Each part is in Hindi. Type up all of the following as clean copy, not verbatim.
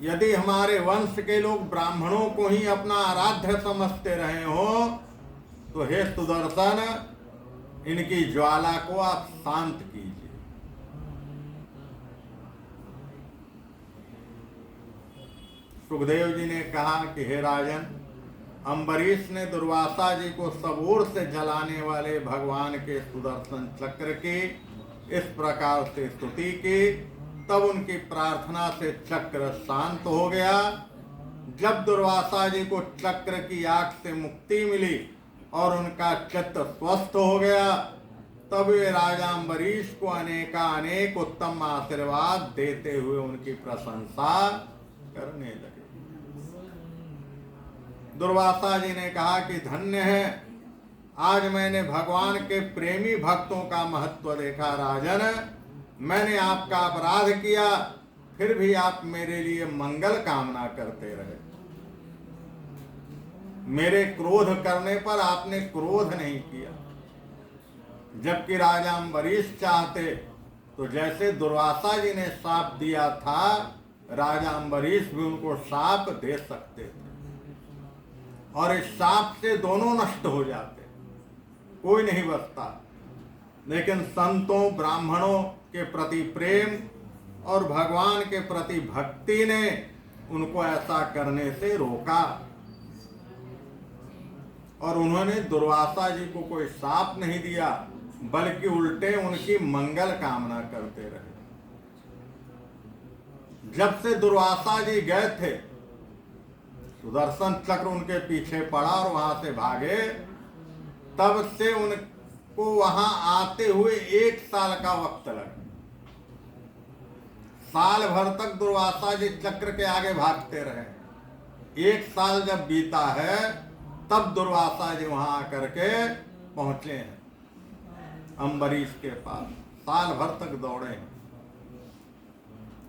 यदि हमारे वंश के लोग ब्राह्मणों को ही अपना आराध्य समझते रहे हो तो हे सुदर्शन, इनकी ज्वाला को आप शांत कीजिए। सुखदेव जी ने कहा कि हे राजन, अम्बरीश ने दुर्वासा जी को सब ओर से जलाने वाले भगवान के सुदर्शन चक्र की इस प्रकार से स्तुति की, तब उनकी प्रार्थना से चक्र शांत हो गया। जब दुर्वासा जी को चक्र की आग से मुक्ति मिली और उनका चित्त स्वस्थ हो गया, तब वे राजा अम्बरीश को अनेक उत्तम आशीर्वाद देते हुए उनकी प्रशंसा करने लगे। दुर्वासा जी ने कहा कि धन्य है, आज मैंने भगवान के प्रेमी भक्तों का महत्व देखा। राजन, मैंने आपका अपराध किया, फिर भी आप मेरे लिए मंगल कामना करते रहे। मेरे क्रोध करने पर आपने क्रोध नहीं किया, जबकि राजा अम्बरीश चाहते तो जैसे दुर्वासा जी ने शाप दिया था, राजा अम्बरीश भी उनको शाप दे सकते थे और इस शाप से दोनों नष्ट हो जाते, कोई नहीं बचता। लेकिन संतों ब्राह्मणों के प्रति प्रेम और भगवान के प्रति भक्ति ने उनको ऐसा करने से रोका और उन्होंने दुर्वासा जी को कोई शाप नहीं दिया, बल्कि उल्टे उनकी मंगल कामना करते रहे। जब से दुर्वासा जी गए थे, सुदर्शन चक्र उनके पीछे पड़ा और वहां से भागे, तब से उनको वहां आते हुए 1 साल का वक्त लगा। साल भर तक दुर्वासा जी चक्र के आगे भागते रहे। 1 साल जब बीता है, तब दुर्वासा जी वहां आकर के पहुंचे हैं अम्बरीश के पास। साल भर तक दौड़े हैं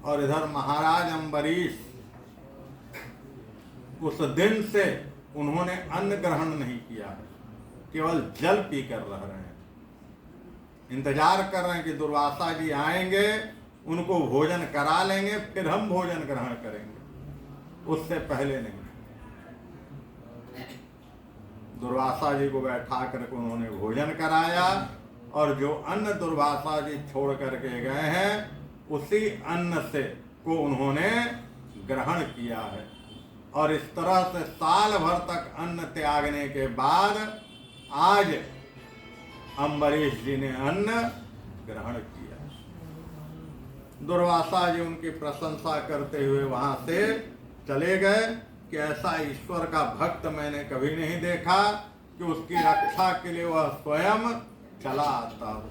और इधर महाराज अम्बरीश उस दिन से उन्होंने अन्न ग्रहण नहीं किया है, केवल जल पी कर रह रहे हैं। इंतजार कर रहे हैं कि दुर्वासा जी आएंगे, उनको भोजन करा लेंगे, फिर हम भोजन ग्रहण करेंगे, उससे पहले नहीं। दुर्वासा जी को बैठा करके उन्होंने भोजन कराया और जो अन्न दुर्वासा जी छोड़ करके गए हैं, उसी अन्न से को उन्होंने ग्रहण किया है। और इस तरह से साल भर तक अन्न त्यागने के बाद आज अम्बरीश जी ने अन्न ग्रहण किया। दुर्वासा जी उनकी प्रशंसा करते हुए वहां से चले गए कि ऐसा ईश्वर का भक्त मैंने कभी नहीं देखा कि उसकी रक्षा के लिए वह स्वयं चला आता हो।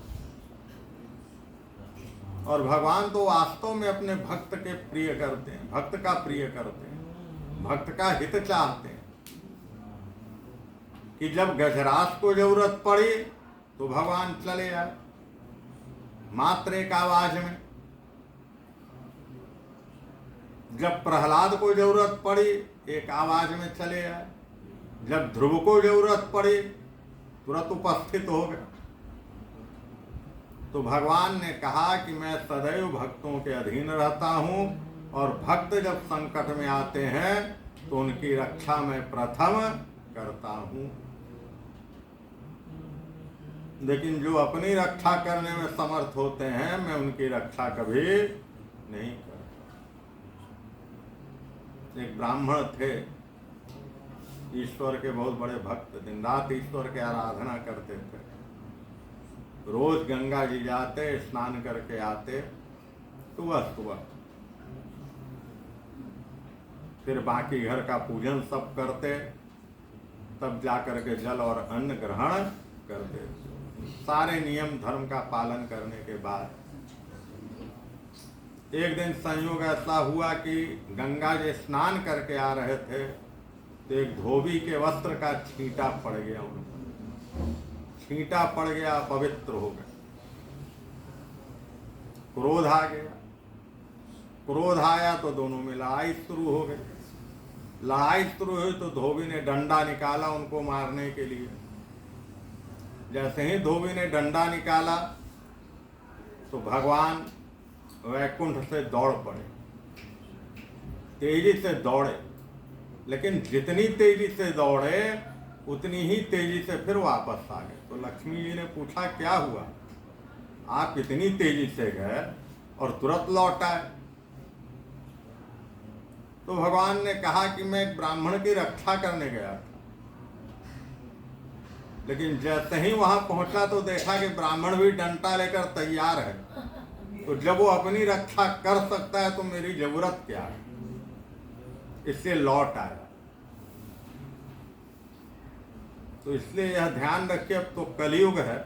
और भगवान तो वास्तव में अपने भक्त के प्रिय करते हैं, भक्त का प्रिय करते हैं, भक्त का हित चाहते हैं। कि जब गजराज को जरूरत पड़ी तो भगवान चले आए मात्र एक आवाज में। जब प्रहलाद को जरूरत पड़ी, एक आवाज में चले आए। जब ध्रुव को जरूरत पड़ी, तुरंत उपस्थित हो गए। तो भगवान ने कहा कि मैं सदैव भक्तों के अधीन रहता हूं और भक्त जब संकट में आते हैं तो उनकी रक्षा मैं प्रथम करता हूं। लेकिन जो अपनी रक्षा करने में समर्थ होते हैं, मैं उनकी रक्षा कभी नहीं करता। एक ब्राह्मण थे, ईश्वर के बहुत बड़े भक्त, दिन रात ईश्वर की आराधना करते थे। रोज गंगा जी जाते, स्नान करके आते सुबह सुबह, फिर बाकी घर का पूजन सब करते, तब जाकर के जल और अन्न ग्रहण करते। सारे नियम धर्म का पालन करने के बाद एक दिन संयोग ऐसा हुआ कि गंगा जी स्नान करके आ रहे थे तो एक धोबी के वस्त्र का छींटा पड़ गया उन पर। छींटा पड़ गया, पवित्र हो गए। क्रोध आ गया। क्रोध आया तो दोनों में लड़ाई शुरू हो गई। लड़ाई शुरू हुई तो धोबी ने डंडा निकाला उनको मारने के लिए। जैसे ही धोबी ने डंडा निकाला तो भगवान वैकुंठ से दौड़ पड़े तेजी से दौड़े, लेकिन जितनी तेजी से दौड़े उतनी ही तेजी से फिर वापस आ गए। तो लक्ष्मी जी ने पूछा क्या हुआ, आप इतनी तेजी से गए और तुरंत लौट आए। तो भगवान ने कहा कि मैं एक ब्राह्मण की रक्षा करने गया था, लेकिन जैसे ही वहां पहुंचा तो देखा कि ब्राह्मण भी डंडा लेकर तैयार है। तो जब वो अपनी रक्षा कर सकता है तो मेरी जरूरत क्या है, इससे लौट आया। तो इसलिए यह ध्यान रखिए, अब तो कलयुग है,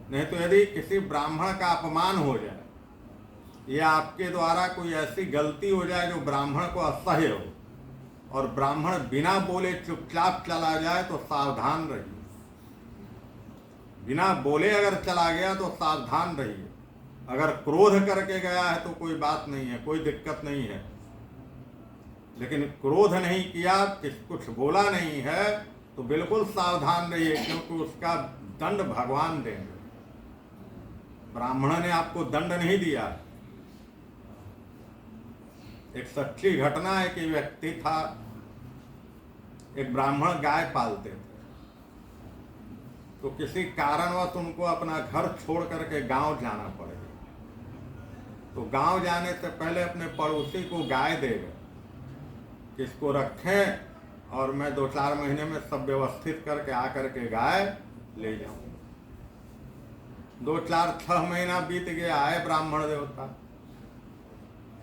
नहीं तो यदि किसी ब्राह्मण का अपमान हो जाए या आपके द्वारा कोई ऐसी गलती हो जाए जो ब्राह्मण को असह्य हो और ब्राह्मण बिना बोले चुपचाप चला जाए तो सावधान रहिए। बिना बोले अगर चला गया तो सावधान रहिए। अगर क्रोध करके गया है तो कोई बात नहीं है, कोई दिक्कत नहीं है, लेकिन क्रोध नहीं किया, कुछ बोला नहीं है तो बिल्कुल सावधान रहिए, क्योंकि उसका दंड भगवान देंगे। ब्राह्मण ने आपको दंड नहीं दिया। एक सच्ची घटना है कि व्यक्ति था, एक ब्राह्मण गाय पालते थे, तो किसी कारणवश उनको अपना घर छोड़ करके गांव जाना पड़ गया। तो गांव जाने से पहले अपने पड़ोसी को गाय दे गए कि इसको रखें और मैं 2-4 महीने में सब व्यवस्थित करके आकर के गाय ले जाऊं। 2-4-6 महीना बीत गया, आए ब्राह्मण देवता,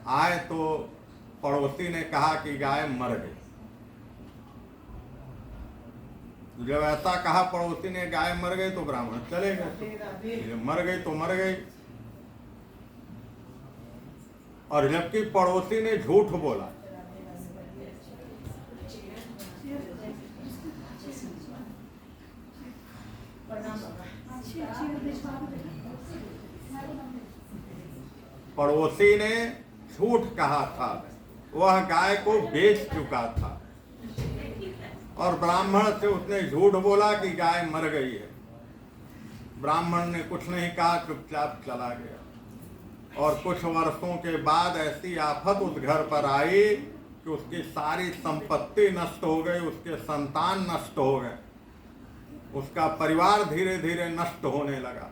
आए तो पड़ोसी ने कहा कि गाय मर गई। जब ऐसा कहा पड़ोसी ने गाय मर गई तो ब्राह्मण चले गए, मर गई तो मर गई। और जबकि पड़ोसी ने झूठ बोला, पड़ोसी ने झूठ कहा था, वह गाय को बेच चुका था और ब्राह्मण से उसने झूठ बोला कि गाय मर गई है। ब्राह्मण ने कुछ नहीं कहा, चुपचाप चला गया। और कुछ वर्षों के बाद ऐसी आफत उस घर पर आई कि उसकी सारी संपत्ति नष्ट हो गई, उसके संतान नष्ट हो गए, उसका परिवार धीरे धीरे नष्ट होने लगा।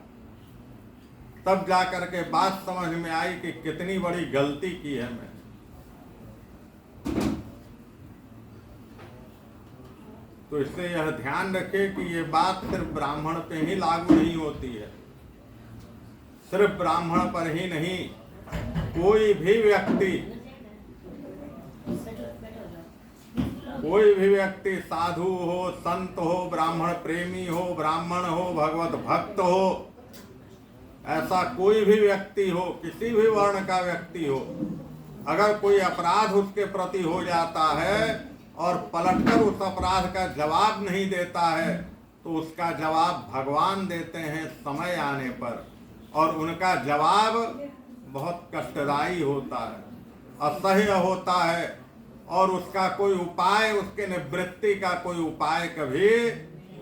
तब जाकर के बात समझ में आई कि कितनी बड़ी गलती की है मैं। तो इससे यह ध्यान रखे कि ये बात सिर्फ ब्राह्मण पे ही लागू नहीं होती है, सिर्फ ब्राह्मण पर ही नहीं, कोई भी व्यक्ति साधु हो, संत हो, ब्राह्मण प्रेमी हो, ब्राह्मण हो, भगवत भक्त हो, ऐसा कोई भी व्यक्ति हो, किसी भी वर्ण का व्यक्ति हो, अगर कोई अपराध उसके प्रति हो जाता है और पलटकर उस अपराध का जवाब नहीं देता है तो उसका जवाब भगवान देते हैं समय आने पर, और उनका जवाब बहुत कष्टदायी होता है, असह्य होता है, और उसका कोई उपाय, उसके निवृत्ति का कोई उपाय कभी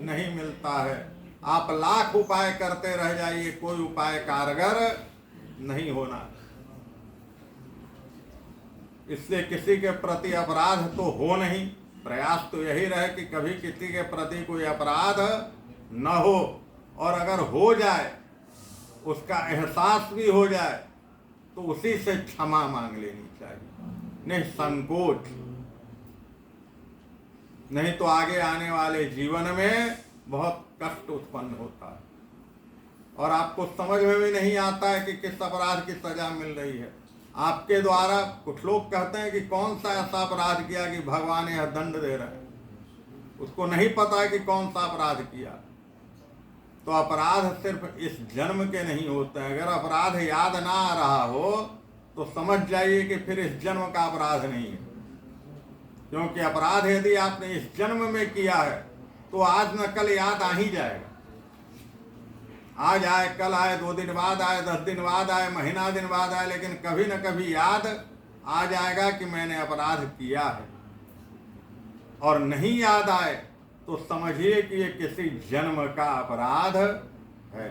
नहीं मिलता है। आप लाख उपाय करते रह जाइए, कोई उपाय कारगर नहीं होना। इसलिए किसी के प्रति अपराध तो हो नहीं, प्रयास तो यही रहे कि कभी किसी के प्रति कोई अपराध न हो, और अगर हो जाए, उसका एहसास भी हो जाए, तो उसी से क्षमा मांग लेनी चाहिए, निसंकोच। नहीं तो आगे आने वाले जीवन में बहुत कष्ट उत्पन्न होता है और आपको समझ में भी नहीं आता है कि किस अपराध की सजा मिल रही है आपके द्वारा। कुछ लोग कहते हैं कि कौन सा ऐसा अपराध किया कि भगवान यह दंड दे रहे हैं, उसको नहीं पता है कि कौन सा अपराध किया। तो अपराध सिर्फ इस जन्म के नहीं होते हैं। अगर अपराध याद ना आ रहा हो तो समझ जाइए कि फिर इस जन्म का अपराध नहीं है, क्योंकि अपराध यदि आपने इस जन्म में किया है तो आज न कल याद आ ही जाएगा। आज आए, कल आए, 2 दिन बाद आए, 10 दिन बाद आए, महीना दिन बाद आए, लेकिन कभी न कभी याद आ जाएगा कि मैंने अपराध किया है। और नहीं याद आए तो समझिए कि ये किसी जन्म का अपराध है।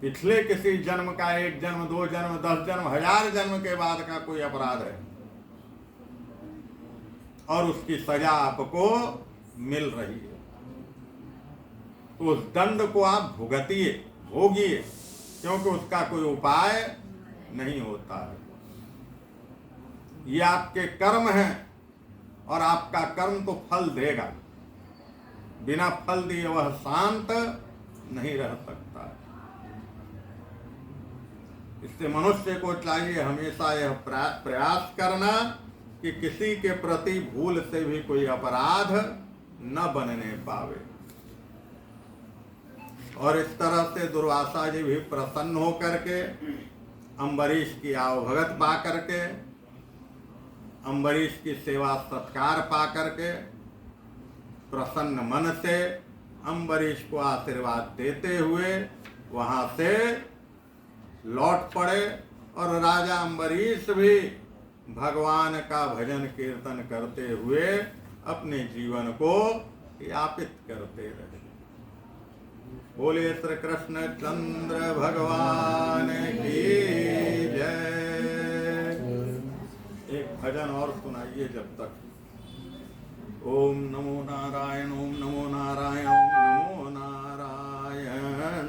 पिछले किसी जन्म का, 1 जन्म, 2 जन्म, 10 जन्म, 1000 जन्म के बाद का कोई अपराध है और उसकी सजा आपको मिल रही है, तो उस दंड को आप भुगतिए, भोगिए, क्योंकि उसका कोई उपाय नहीं होता है। ये आपके कर्म हैं और आपका कर्म तो फल देगा, बिना फल दिए वह शांत नहीं रह सकता है। इससे मनुष्य को चाहिए हमेशा यह प्रयास करना कि किसी के प्रति भूल से भी कोई अपराध न बनने पावे। और इस तरह से दुर्वासा जी भी प्रसन्न होकर के अम्बरीश की आवभगत पा करके, अम्बरीश की सेवा सत्कार पा करके प्रसन्न मन से अम्बरीश को आशीर्वाद देते हुए वहां से लौट पड़े। और राजा अम्बरीश भी भगवान का भजन कीर्तन करते हुए अपने जीवन को यापित करते रहे। बोले श्री कृष्ण चंद्र भगवान की जय। एक भजन और सुनाइए जब तक। ओम नमो नारायण, ओम नमो नारायण, ओम नमो नारायण।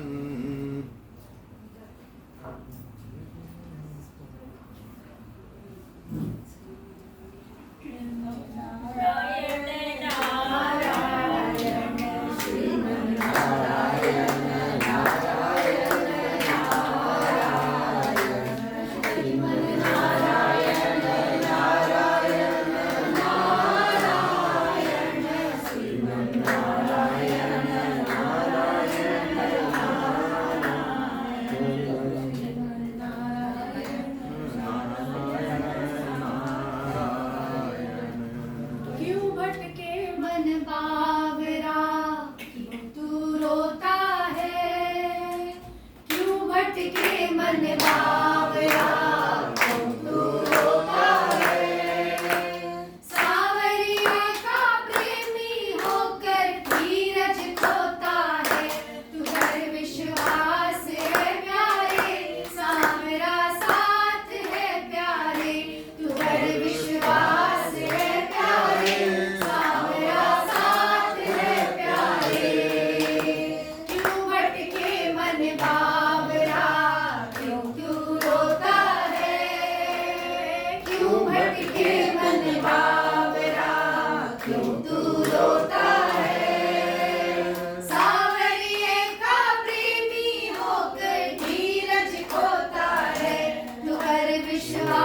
विश्वास